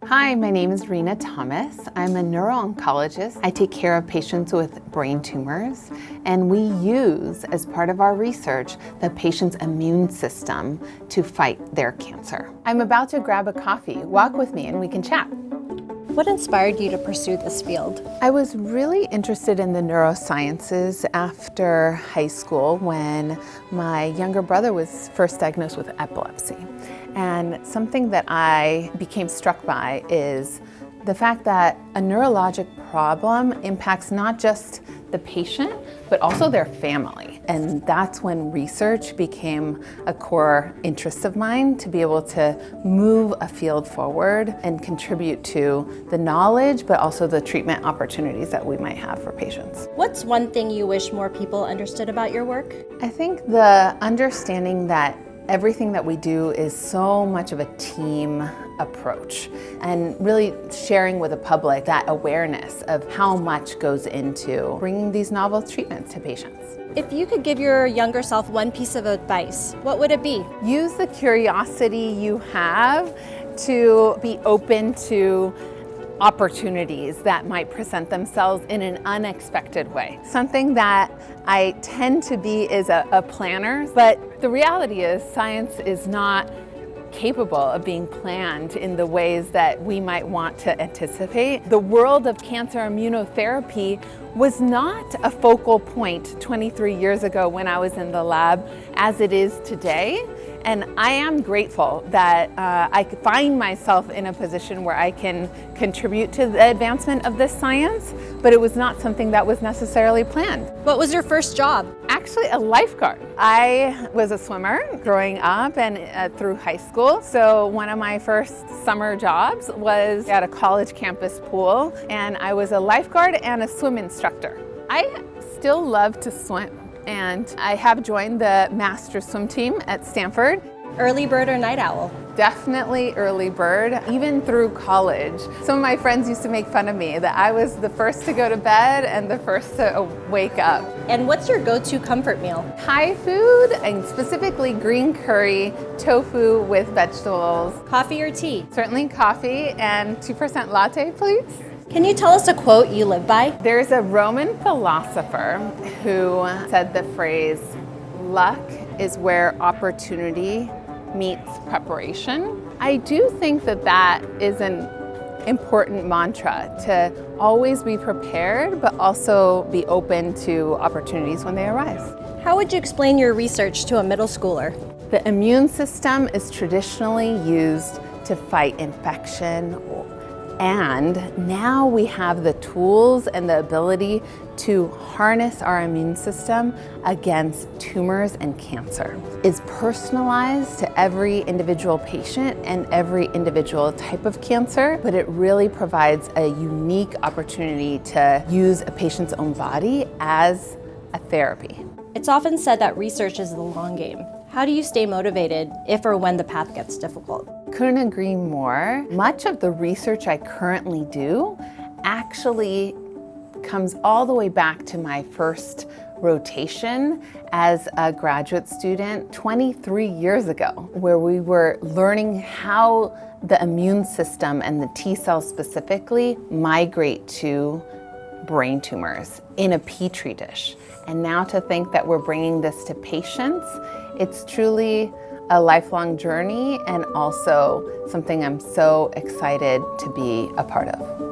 Hi, my name is Reena Thomas. I'm a neurooncologist. I take care of patients with brain tumors, and we use, as part of our research, the patient's immune system to fight their cancer. I'm about to grab a coffee. Walk with me and we can chat. What inspired you to pursue this field? I was really interested in the neurosciences after high school when my younger brother was first diagnosed with epilepsy. And something that I became struck by is the fact that a neurologic problem impacts not just the patient, but also their family. And that's when research became a core interest of mine, to be able to move a field forward and contribute to the knowledge, but also the treatment opportunities that we might have for patients. What's one thing you wish more people understood about your work? I think the understanding that everything that we do is so much of a team approach, and really sharing with the public that awareness of how much goes into bringing these novel treatments to patients. If you could give your younger self one piece of advice, what would it be? Use the curiosity you have to be open to opportunities that might present themselves in an unexpected way. Something that I tend to be is a planner, but the reality is science is not capable of being planned in the ways that we might want to anticipate. The world of cancer immunotherapy was not a focal point 23 years ago when I was in the lab as it is today. And I am grateful that I find myself in a position where I can contribute to the advancement of this science, but it was not something that was necessarily planned. What was your first job? Actually, a lifeguard. I was a swimmer growing up and through high school. So one of my first summer jobs was at a college campus pool, and I was a lifeguard and a swim instructor. I still love to swim, and I have joined the master swim team at Stanford. Early bird or night owl? Definitely early bird, even through college. Some of my friends used to make fun of me that I was the first to go to bed and the first to wake up. And what's your go-to comfort meal? Thai food, and specifically green curry, tofu with vegetables. Coffee or tea? Certainly coffee, and 2% latte, please. Can you tell us a quote you live by? There's a Roman philosopher who said the phrase, "Luck is where opportunity meets preparation." I do think that that is an important mantra, to always be prepared, but also be open to opportunities when they arise. How would you explain your research to a middle schooler? The immune system is traditionally used to fight infection, and now we have the tools and the ability to harness our immune system against tumors and cancer. It's personalized to every individual patient and every individual type of cancer, but it really provides a unique opportunity to use a patient's own body as a therapy. It's often said that research is the long game. How do you stay motivated if or when the path gets difficult? Couldn't agree more. Much of the research I currently do actually comes all the way back to my first rotation as a graduate student 23 years ago, where we were learning how the immune system and the T cells specifically migrate to brain tumors in a petri dish. And now to think that we're bringing this to patients, it's truly a lifelong journey, and also something I'm so excited to be a part of.